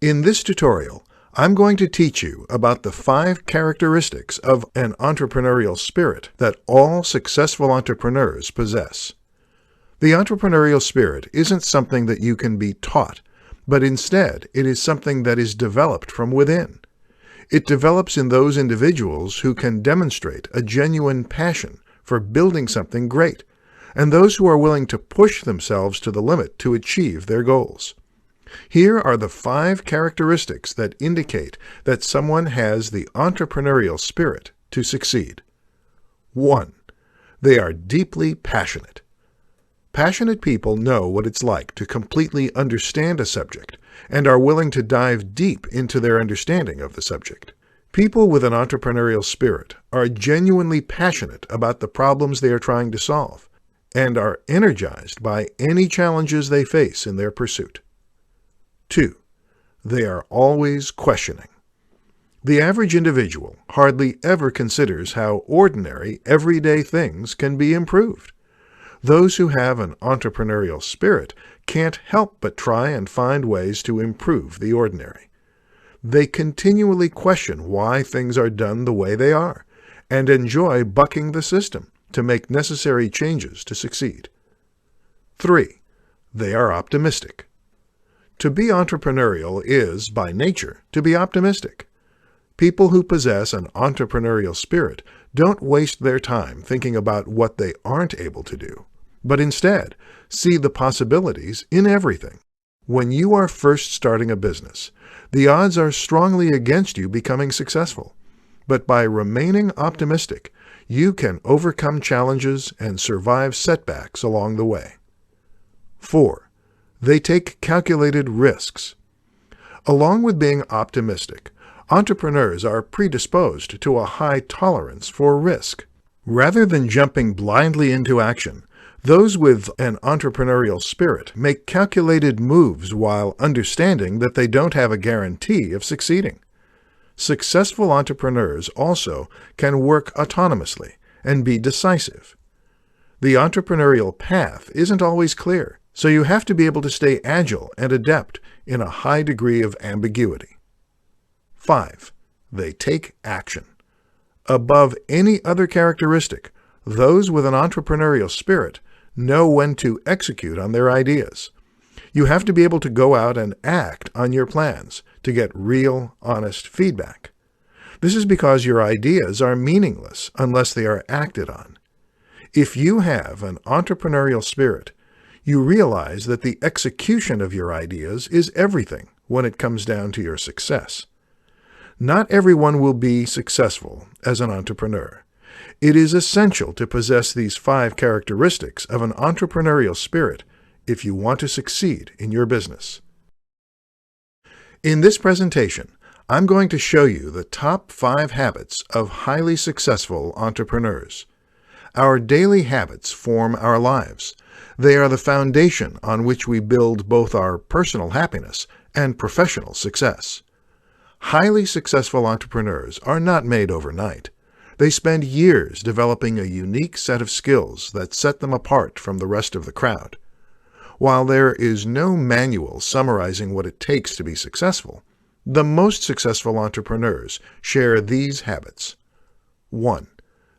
In this tutorial, I'm going to teach you about the 5 characteristics of an entrepreneurial spirit that all successful entrepreneurs possess. The entrepreneurial spirit isn't something that you can be taught, but instead it is something that is developed from within. It develops in those individuals who can demonstrate a genuine passion for building something great, and those who are willing to push themselves to the limit to achieve their goals. Here are the 5 characteristics that indicate that someone has the entrepreneurial spirit to succeed. 1. They are deeply passionate. Passionate people know what it's like to completely understand a subject and are willing to dive deep into their understanding of the subject. People with an entrepreneurial spirit are genuinely passionate about the problems they are trying to solve and are energized by any challenges they face in their pursuit. 2. They are always questioning. The average individual hardly ever considers how ordinary, everyday things can be improved. Those who have an entrepreneurial spirit can't help but try and find ways to improve the ordinary. They continually question why things are done the way they are, and enjoy bucking the system to make necessary changes to succeed. 3. They are optimistic. To be entrepreneurial is, by nature, to be optimistic. People who possess an entrepreneurial spirit don't waste their time thinking about what they aren't able to do, but instead see the possibilities in everything. When you are first starting a business, the odds are strongly against you becoming successful, but by remaining optimistic, you can overcome challenges and survive setbacks along the way. 4. They take calculated risks. Along with being optimistic, entrepreneurs are predisposed to a high tolerance for risk. Rather than jumping blindly into action, those with an entrepreneurial spirit make calculated moves while understanding that they don't have a guarantee of succeeding. Successful entrepreneurs also can work autonomously and be decisive. The entrepreneurial path isn't always clear, so you have to be able to stay agile and adept in a high degree of ambiguity. 5. They take action. Above any other characteristic, those with an entrepreneurial spirit know when to execute on their ideas. You have to be able to go out and act on your plans to get real, honest feedback. This is because your ideas are meaningless unless they are acted on. If you have an entrepreneurial spirit, you realize that the execution of your ideas is everything when it comes down to your success. Not everyone will be successful as an entrepreneur. It is essential to possess these 5 characteristics of an entrepreneurial spirit if you want to succeed in your business. In this presentation, I'm going to show you the top 5 habits of highly successful entrepreneurs. Our daily habits form our lives. They are the foundation on which we build both our personal happiness and professional success. Highly successful entrepreneurs are not made overnight. They spend years developing a unique set of skills that set them apart from the rest of the crowd. While there is no manual summarizing what it takes to be successful, the most successful entrepreneurs share these habits. 1.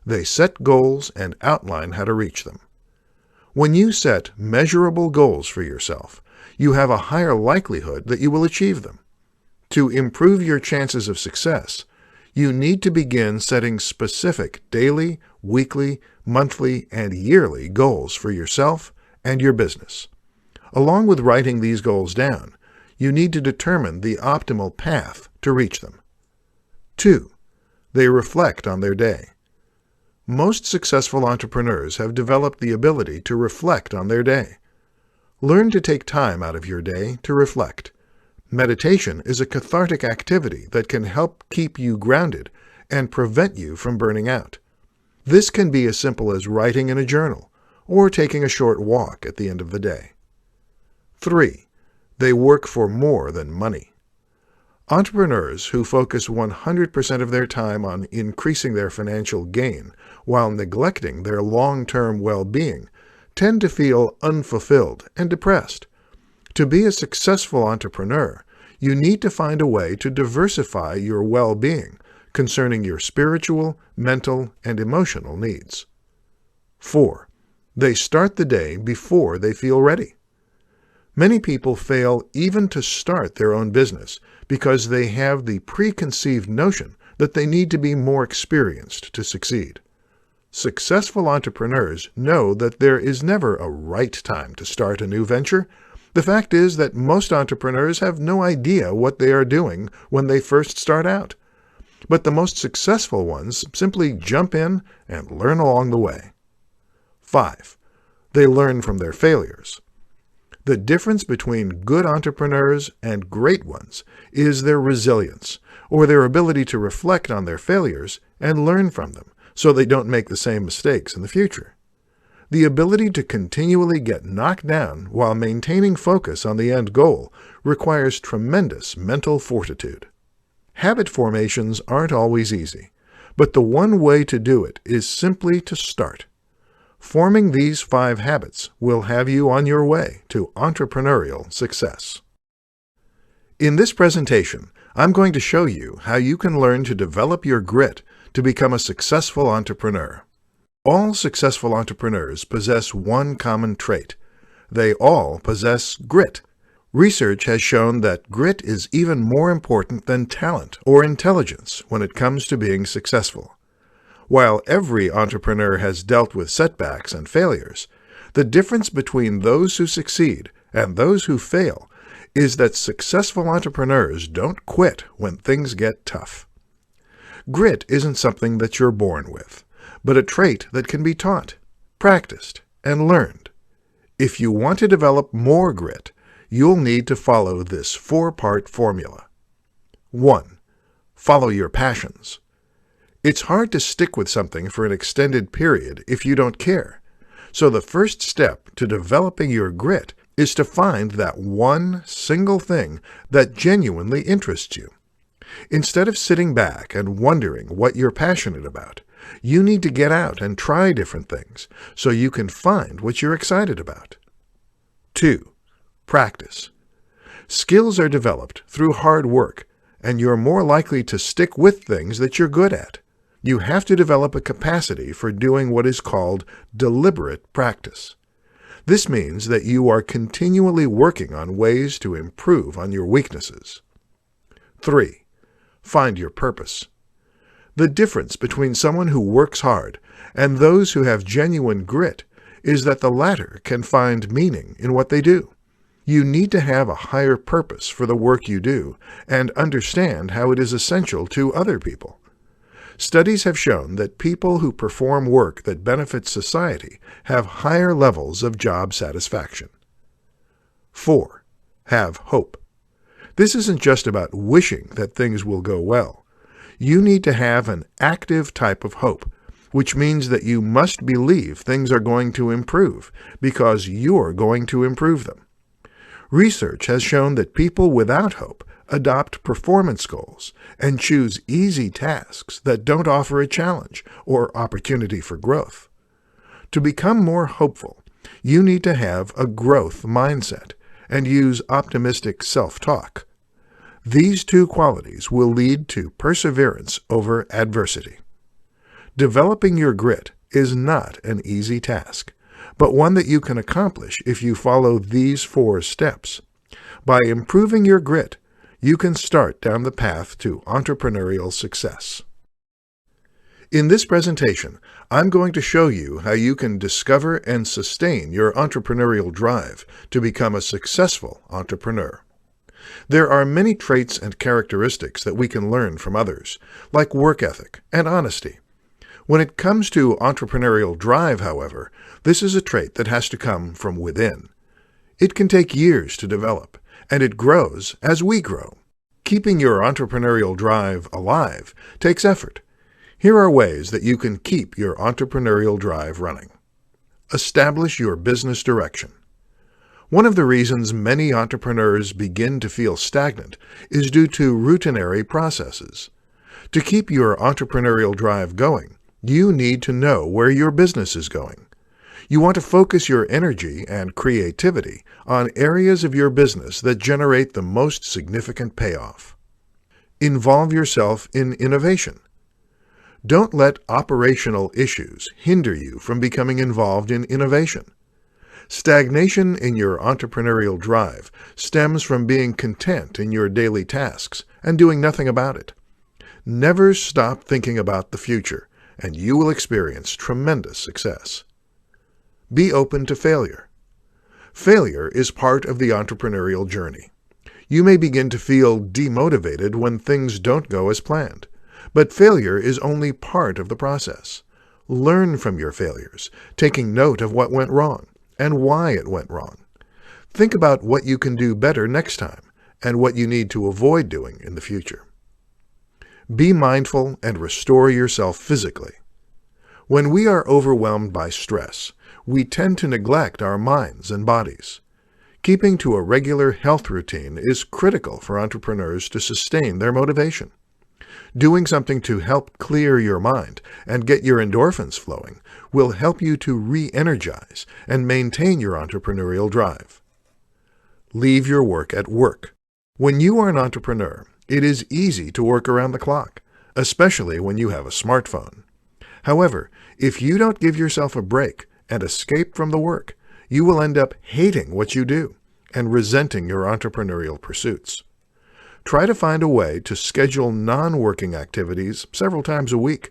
They set goals and outline how to reach them. When you set measurable goals for yourself, you have a higher likelihood that you will achieve them. To improve your chances of success, you need to begin setting specific daily, weekly, monthly, and yearly goals for yourself and your business. Along with writing these goals down, you need to determine the optimal path to reach them. 2. They reflect on their day. Most successful entrepreneurs have developed the ability to reflect on their day. Learn to take time out of your day to reflect. Meditation is a cathartic activity that can help keep you grounded and prevent you from burning out. This can be as simple as writing in a journal or taking a short walk at the end of the day. 3. They work for more than money. Entrepreneurs who focus 100% of their time on increasing their financial gain while neglecting their long-term well-being tend to feel unfulfilled and depressed. To be a successful entrepreneur, you need to find a way to diversify your well-being concerning your spiritual, mental, and emotional needs. 4. They start the day before they feel ready. Many people fail even to start their own business because they have the preconceived notion that they need to be more experienced to succeed. Successful entrepreneurs know that there is never a right time to start a new venture. The fact is that most entrepreneurs have no idea what they are doing when they first start out. But the most successful ones simply jump in and learn along the way. 5. They learn from their failures. The difference between good entrepreneurs and great ones is their resilience, or their ability to reflect on their failures and learn from them so they don't make the same mistakes in the future. The ability to continually get knocked down while maintaining focus on the end goal requires tremendous mental fortitude. Habit formations aren't always easy, but the one way to do it is simply to start. Forming these 5 habits will have you on your way to entrepreneurial success. In this presentation, I'm going to show you how you can learn to develop your grit to become a successful entrepreneur. All successful entrepreneurs possess one common trait. They all possess grit. Research has shown that grit is even more important than talent or intelligence when it comes to being successful. While every entrepreneur has dealt with setbacks and failures, the difference between those who succeed and those who fail is that successful entrepreneurs don't quit when things get tough. Grit isn't something that you're born with, but a trait that can be taught, practiced, and learned. If you want to develop more grit, you'll need to follow this 4-part formula. 1. Follow your passions. It's hard to stick with something for an extended period if you don't care. So the first step to developing your grit is to find that one single thing that genuinely interests you. Instead of sitting back and wondering what you're passionate about, you need to get out and try different things so you can find what you're excited about. 2. Practice. Skills are developed through hard work, and you're more likely to stick with things that you're good at. You have to develop a capacity for doing what is called deliberate practice. This means that you are continually working on ways to improve on your weaknesses. 3. Find your purpose. The difference between someone who works hard and those who have genuine grit is that the latter can find meaning in what they do. You need to have a higher purpose for the work you do and understand how it is essential to other people. Studies have shown that people who perform work that benefits society have higher levels of job satisfaction. 4. Have hope. This isn't just about wishing that things will go well. You need to have an active type of hope, which means that you must believe things are going to improve because you're going to improve them. Research has shown that people without hope adopt performance goals and choose easy tasks that don't offer a challenge or opportunity for growth. To become more hopeful, you need to have a growth mindset and use optimistic self-talk. These 2 qualities will lead to perseverance over adversity. Developing your grit is not an easy task, but one that you can accomplish if you follow these 4 steps. By improving your grit, you can start down the path to entrepreneurial success. In this presentation, I'm going to show you how you can discover and sustain your entrepreneurial drive to become a successful entrepreneur. There are many traits and characteristics that we can learn from others, like work ethic and honesty. When it comes to entrepreneurial drive, however, this is a trait that has to come from within. It can take years to develop, and it grows as we grow. Keeping your entrepreneurial drive alive takes effort. Here are ways that you can keep your entrepreneurial drive running. Establish your business direction. One of the reasons many entrepreneurs begin to feel stagnant is due to routinary processes. To keep your entrepreneurial drive going, you need to know where your business is going. You want to focus your energy and creativity on areas of your business that generate the most significant payoff. Involve yourself in innovation. Don't let operational issues hinder you from becoming involved in innovation. Stagnation in your entrepreneurial drive stems from being content in your daily tasks and doing nothing about it. Never stop thinking about the future, and you will experience tremendous success. Be open to failure. Failure is part of the entrepreneurial journey. You may begin to feel demotivated when things don't go as planned, but failure is only part of the process. Learn from your failures, taking note of what went wrong and why it went wrong. Think about what you can do better next time and what you need to avoid doing in the future. Be mindful and restore yourself physically. When we are overwhelmed by stress, we tend to neglect our minds and bodies. Keeping to a regular health routine is critical for entrepreneurs to sustain their motivation. Doing something to help clear your mind and get your endorphins flowing will help you to re-energize and maintain your entrepreneurial drive. Leave your work at work. When you are an entrepreneur, it is easy to work around the clock, especially when you have a smartphone. However, if you don't give yourself a break and escape from the work, you will end up hating what you do and resenting your entrepreneurial pursuits. Try to find a way to schedule non-working activities several times a week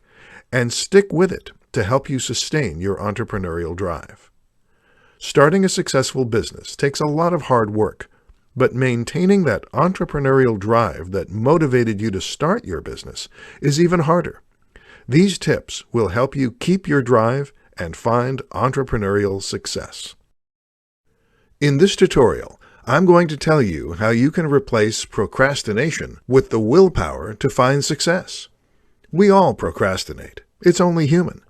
and stick with it to help you sustain your entrepreneurial drive. Starting a successful business takes a lot of hard work, but maintaining that entrepreneurial drive that motivated you to start your business is even harder. These tips will help you keep your drive and find entrepreneurial success. In this tutorial, I'm going to tell you how you can replace procrastination with the willpower to find success. We all procrastinate. It's only human.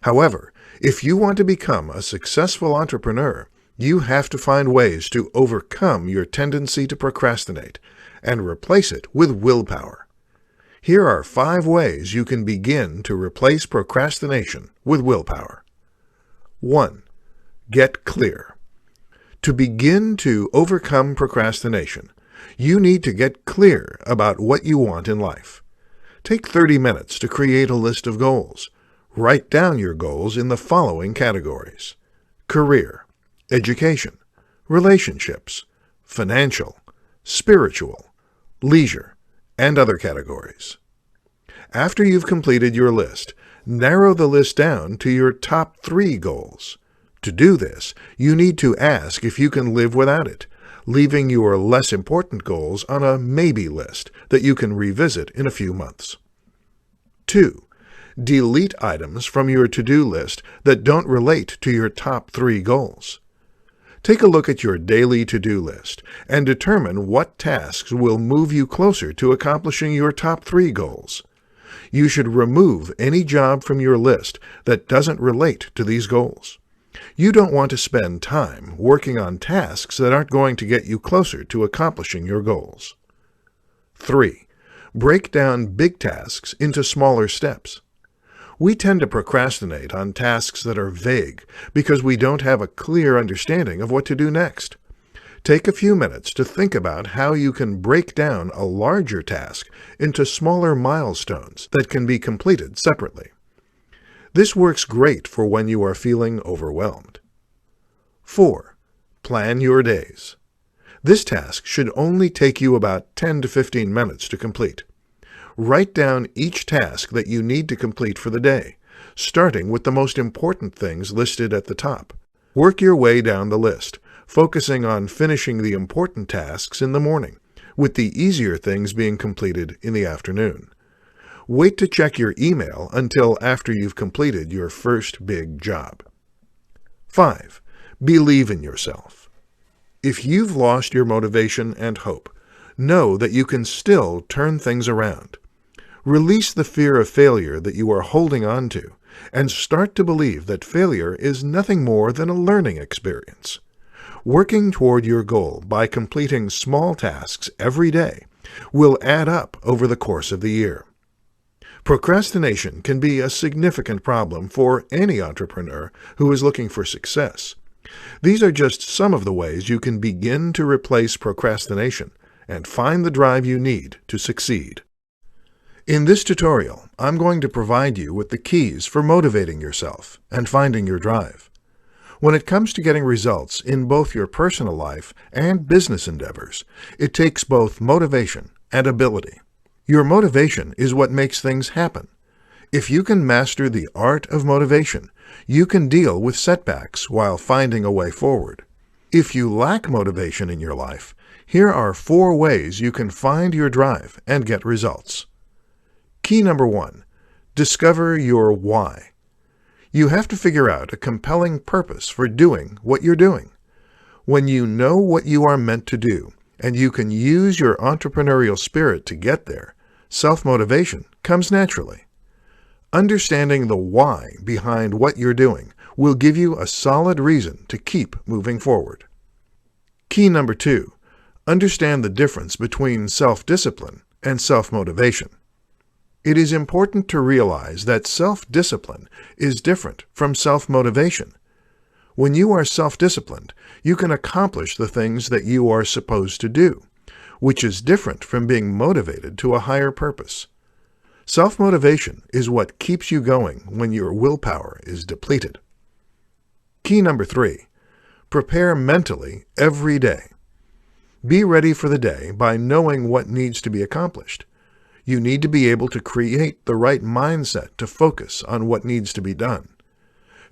However, if you want to become a successful entrepreneur, you have to find ways to overcome your tendency to procrastinate and replace it with willpower. Here are 5 ways you can begin to replace procrastination with willpower. 1. Get clear. To begin to overcome procrastination, you need to get clear about what you want in life. Take 30 minutes to create a list of goals. Write down your goals in the following categories: career, education, relationships, financial, spiritual, leisure, and other categories. After you've completed your list, narrow the list down to your top 3 goals. To do this, you need to ask if you can live without it, leaving your less important goals on a maybe list that you can revisit in a few months. 2. Delete items from your to-do list that don't relate to your top 3 goals. Take a look at your daily to-do list and determine what tasks will move you closer to accomplishing your top 3 goals. You should remove any job from your list that doesn't relate to these goals. You don't want to spend time working on tasks that aren't going to get you closer to accomplishing your goals. 3. Break down big tasks into smaller steps. We tend to procrastinate on tasks that are vague because we don't have a clear understanding of what to do next. Take a few minutes to think about how you can break down a larger task into smaller milestones that can be completed separately. This works great for when you are feeling overwhelmed. 4. Plan your days. This task should only take you about 10 to 15 minutes to complete. Write down each task that you need to complete for the day, starting with the most important things listed at the top. Work your way down the list, focusing on finishing the important tasks in the morning, with the easier things being completed in the afternoon. Wait to check your email until after you've completed your first big job. 5. Believe in yourself. If you've lost your motivation and hope, know that you can still turn things around. Release the fear of failure that you are holding on to, and start to believe that failure is nothing more than a learning experience. Working toward your goal by completing small tasks every day will add up over the course of the year. Procrastination can be a significant problem for any entrepreneur who is looking for success. These are just some of the ways you can begin to replace procrastination and find the drive you need to succeed. In this tutorial, I'm going to provide you with the keys for motivating yourself and finding your drive. When it comes to getting results in both your personal life and business endeavors, it takes both motivation and ability. Your motivation is what makes things happen. If you can master the art of motivation, you can deal with setbacks while finding a way forward. If you lack motivation in your life, here are 4 ways you can find your drive and get results. Key number 1, discover your why. You have to figure out a compelling purpose for doing what you're doing. When you know what you are meant to do, and you can use your entrepreneurial spirit to get there, self-motivation comes naturally. Understanding the why behind what you're doing will give you a solid reason to keep moving forward. Key number 2, understand the difference between self-discipline and self-motivation. It is important to realize that self-discipline is different from self-motivation. When you are self-disciplined, you can accomplish the things that you are supposed to do, which is different from being motivated to a higher purpose. Self-motivation is what keeps you going when your willpower is depleted. Key number 3, prepare mentally every day. Be ready for the day by knowing what needs to be accomplished. You need to be able to create the right mindset to focus on what needs to be done.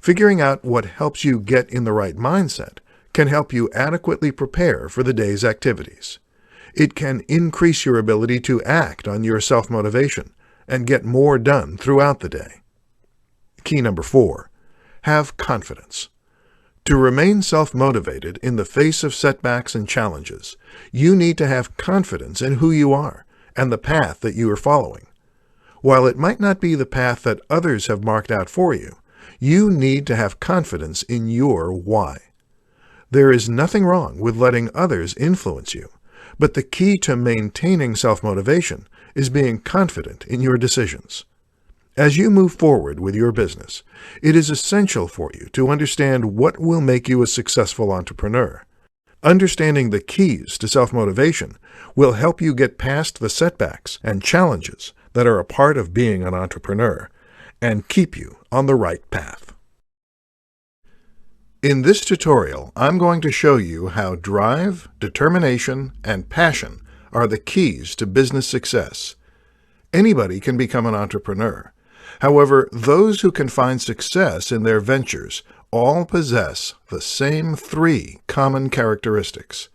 Figuring out what helps you get in the right mindset can help you adequately prepare for the day's activities. It can increase your ability to act on your self-motivation and get more done throughout the day. Key number 4, have confidence. To remain self-motivated in the face of setbacks and challenges, you need to have confidence in who you are and the path that you are following. While it might not be the path that others have marked out for you, you need to have confidence in your why. There is nothing wrong with letting others influence you, but the key to maintaining self-motivation is being confident in your decisions. As you move forward with your business, it is essential for you to understand what will make you a successful entrepreneur. Understanding the keys to self-motivation will help you get past the setbacks and challenges that are a part of being an entrepreneur and keep you on the right path. In this tutorial, I'm going to show you how drive, determination, and passion are the keys to business success. Anybody can become an entrepreneur. However, those who can find success in their ventures all possess the same 3 common characteristics.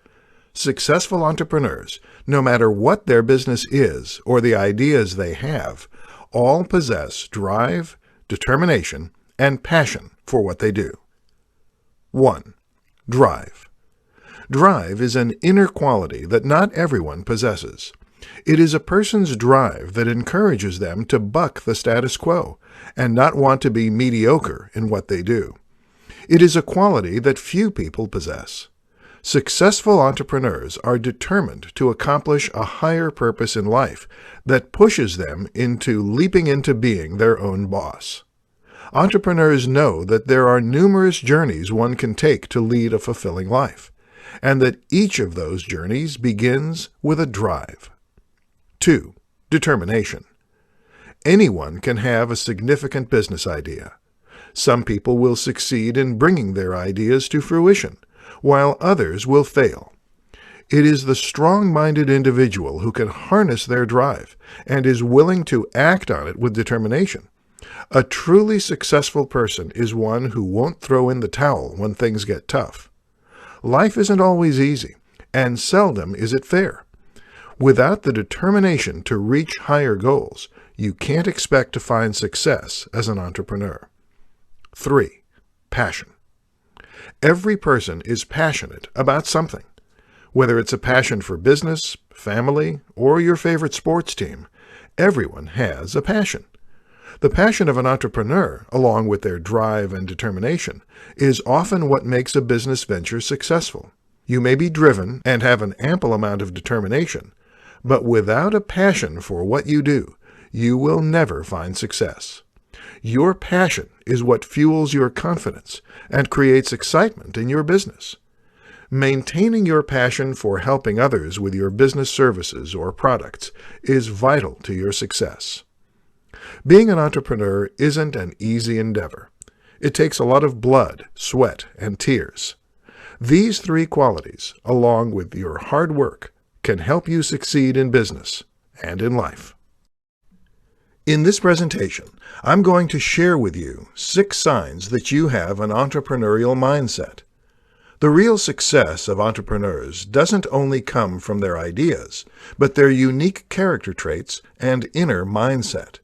Successful entrepreneurs, no matter what their business is or the ideas they have, all possess drive, determination, and passion for what they do. 1. Drive. Drive is an inner quality that not everyone possesses. It is a person's drive that encourages them to buck the status quo and not want to be mediocre in what they do. It is a quality that few people possess. Successful entrepreneurs are determined to accomplish a higher purpose in life that pushes them into leaping into being their own boss. Entrepreneurs know that there are numerous journeys one can take to lead a fulfilling life, and that each of those journeys begins with a drive. 2. Determination. Anyone can have a significant business idea. Some people will succeed in bringing their ideas to fruition, while others will fail. It is the strong-minded individual who can harness their drive and is willing to act on it with determination. A truly successful person is one who won't throw in the towel when things get tough. Life isn't always easy, and seldom is it fair. Without the determination to reach higher goals, you can't expect to find success as an entrepreneur. 3. Passion. Every person is passionate about something. Whether it's a passion for business, family, or your favorite sports team, everyone has a passion. The passion of an entrepreneur, along with their drive and determination, is often what makes a business venture successful. You may be driven and have an ample amount of determination, but without a passion for what you do, you will never find success. Your passion is what fuels your confidence and creates excitement in your business. Maintaining your passion for helping others with your business services or products is vital to your success. Being an entrepreneur isn't an easy endeavor. It takes a lot of blood, sweat, and tears. These three qualities, along with your hard work, can help you succeed in business and in life. In this presentation, I'm going to share with you 6 signs that you have an entrepreneurial mindset. The real success of entrepreneurs doesn't only come from their ideas, but their unique character traits and inner mindset.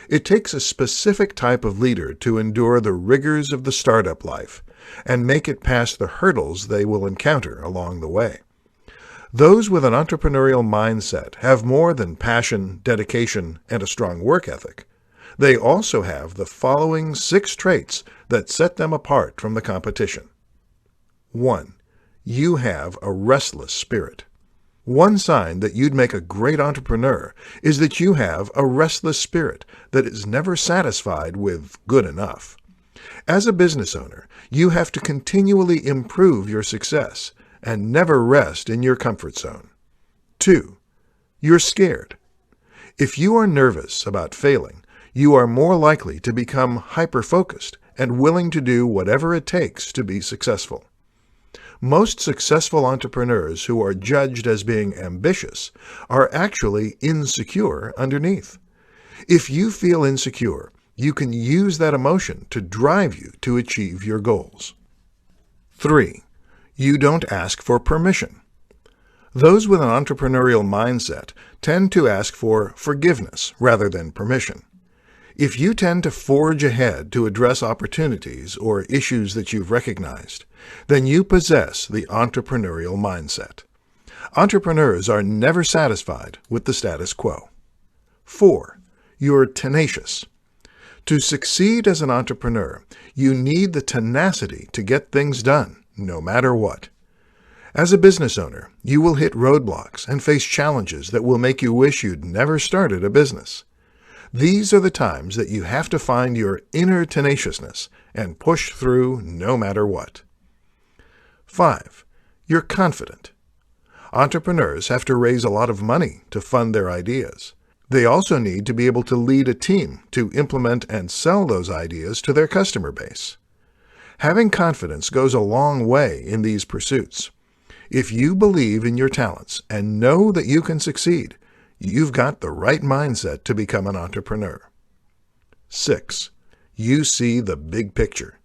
It takes a specific type of leader to endure the rigors of the startup life and make it past the hurdles they will encounter along the way. Those with an entrepreneurial mindset have more than passion, dedication, and a strong work ethic. They also have the following 6 traits that set them apart from the competition. 1. You have a restless spirit. One sign that you'd make a great entrepreneur is that you have a restless spirit that is never satisfied with good enough. As a business owner, you have to continually improve your success and never rest in your comfort zone. 2. You're scared. If you are nervous about failing, you are more likely to become hyper-focused and willing to do whatever it takes to be successful. Most successful entrepreneurs who are judged as being ambitious are actually insecure underneath. If you feel insecure, you can use that emotion to drive you to achieve your goals. 3. You don't ask for permission. Those with an entrepreneurial mindset tend to ask for forgiveness rather than permission. If you tend to forge ahead to address opportunities or issues that you've recognized, then you possess the entrepreneurial mindset. Entrepreneurs are never satisfied with the status quo. 4. You're tenacious. To succeed as an entrepreneur, you need the tenacity to get things done, no matter what. As a business owner, you will hit roadblocks and face challenges that will make you wish you'd never started a business. These are the times that you have to find your inner tenaciousness and push through no matter what. 5. You're confident. Entrepreneurs have to raise a lot of money to fund their ideas. They also need to be able to lead a team to implement and sell those ideas to their customer base. Having confidence goes a long way in these pursuits. If you believe in your talents and know that you can succeed, you've got the right mindset to become an entrepreneur. 6. You see the big picture.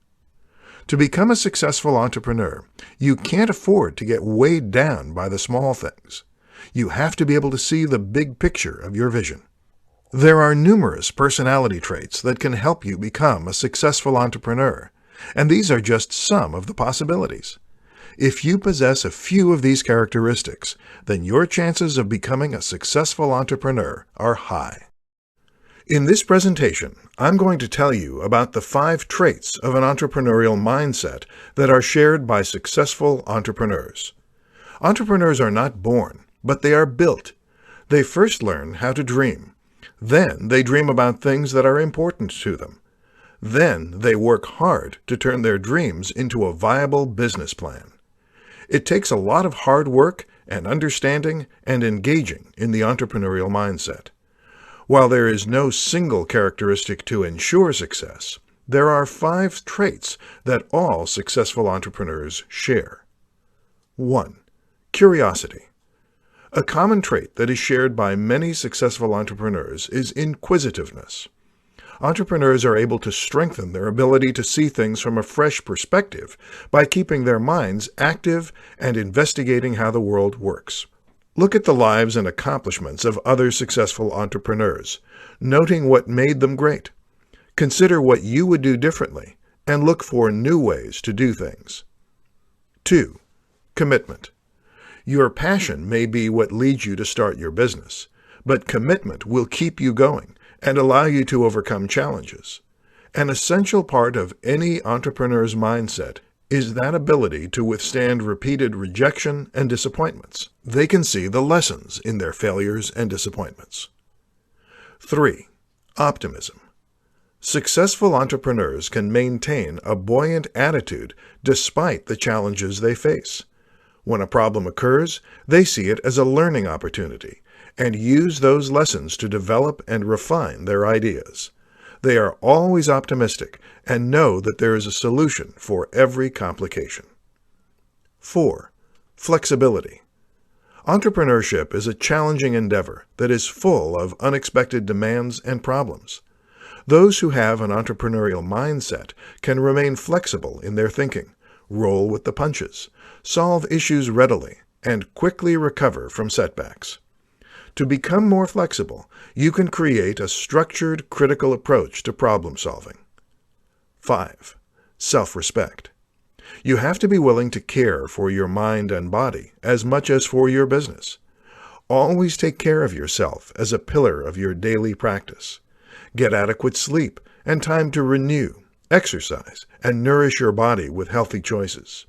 To become a successful entrepreneur, you can't afford to get weighed down by the small things. You have to be able to see the big picture of your vision. There are numerous personality traits that can help you become a successful entrepreneur, and these are just some of the possibilities. If you possess a few of these characteristics, then your chances of becoming a successful entrepreneur are high. In this presentation, I'm going to tell you about the 5 traits of an entrepreneurial mindset that are shared by successful entrepreneurs. Entrepreneurs are not born, but they are built. They first learn how to dream. Then they dream about things that are important to them. Then they work hard to turn their dreams into a viable business plan. It takes a lot of hard work and understanding and engaging in the entrepreneurial mindset. While there is no single characteristic to ensure success, there are 5 traits that all successful entrepreneurs share. 1. Curiosity. A common trait that is shared by many successful entrepreneurs is inquisitiveness. Entrepreneurs are able to strengthen their ability to see things from a fresh perspective by keeping their minds active and investigating how the world works. Look at the lives and accomplishments of other successful entrepreneurs, noting what made them great. Consider what you would do differently, and look for new ways to do things. 2. Commitment. Your passion may be what leads you to start your business, but commitment will keep you going and allow you to overcome challenges. An essential part of any entrepreneur's mindset is that ability to withstand repeated rejection and disappointments. They can see the lessons in their failures and disappointments. 3. Optimism. Successful entrepreneurs can maintain a buoyant attitude despite the challenges they face. When a problem occurs, they see it as a learning opportunity and use those lessons to develop and refine their ideas. They are always optimistic and know that there is a solution for every complication. 4. Flexibility. Entrepreneurship is a challenging endeavor that is full of unexpected demands and problems. Those who have an entrepreneurial mindset can remain flexible in their thinking, roll with the punches, solve issues readily, and quickly recover from setbacks. To become more flexible, you can create a structured, critical approach to problem solving. 5. Self-respect. You have to be willing to care for your mind and body as much as for your business. Always take care of yourself as a pillar of your daily practice. Get adequate sleep and time to renew, exercise, and nourish your body with healthy choices.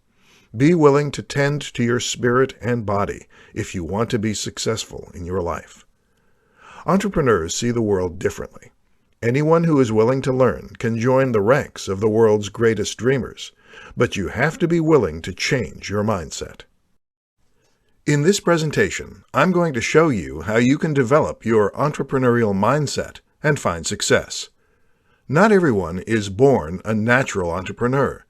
Be willing to tend to your spirit and body if you want to be successful in your life. Entrepreneurs see the world differently. Anyone who is willing to learn can join the ranks of the world's greatest dreamers, but you have to be willing to change your mindset. In this presentation, I'm going to show you how you can develop your entrepreneurial mindset and find success. Not everyone is born a natural entrepreneur,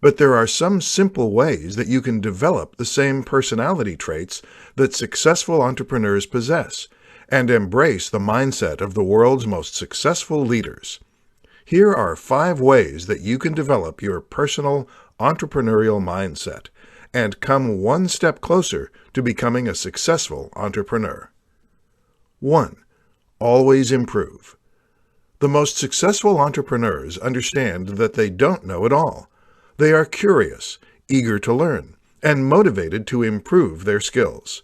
but there are some simple ways that you can develop the same personality traits that successful entrepreneurs possess and embrace the mindset of the world's most successful leaders. Here are 5 ways that you can develop your personal entrepreneurial mindset and come one step closer to becoming a successful entrepreneur. 1. Always improve. The most successful entrepreneurs understand that they don't know it all. They are curious, eager to learn, and motivated to improve their skills.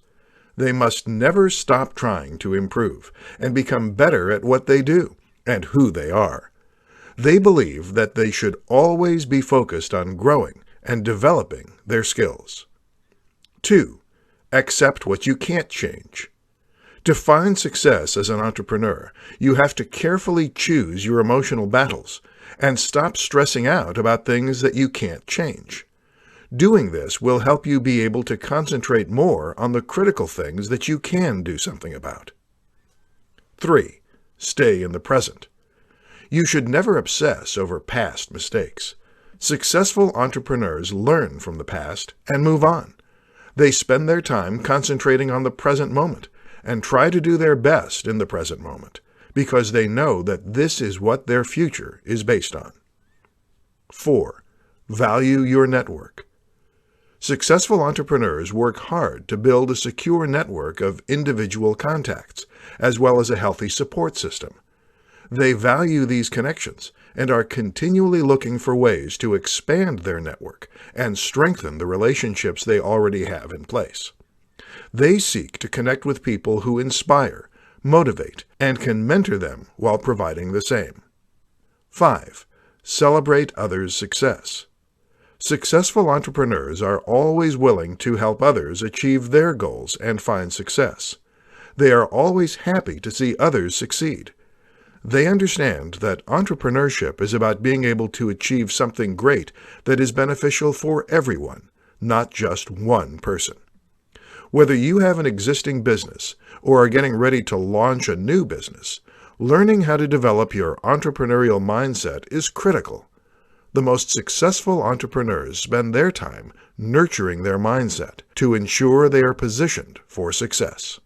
They must never stop trying to improve and become better at what they do and who they are. They believe that they should always be focused on growing and developing their skills. 2. Accept what you can't change. To find success as an entrepreneur, you have to carefully choose your emotional battles and stop stressing out about things that you can't change. Doing this will help you be able to concentrate more on the critical things that you can do something about. 3. Stay in the present. You should never obsess over past mistakes. Successful entrepreneurs learn from the past and move on. They spend their time concentrating on the present moment and try to do their best in the present moment, because they know that this is what their future is based on. 4. Value your network. Successful entrepreneurs work hard to build a secure network of individual contacts, as well as a healthy support system. They value these connections and are continually looking for ways to expand their network and strengthen the relationships they already have in place. They seek to connect with people who inspire, motivate, and can mentor them while providing the same. 5. Celebrate others' success. Successful entrepreneurs are always willing to help others achieve their goals and find success. They are always happy to see others succeed. They understand that entrepreneurship is about being able to achieve something great that is beneficial for everyone, not just one person. Whether you have an existing business or are getting ready to launch a new business, learning how to develop your entrepreneurial mindset is critical. The most successful entrepreneurs spend their time nurturing their mindset to ensure they are positioned for success.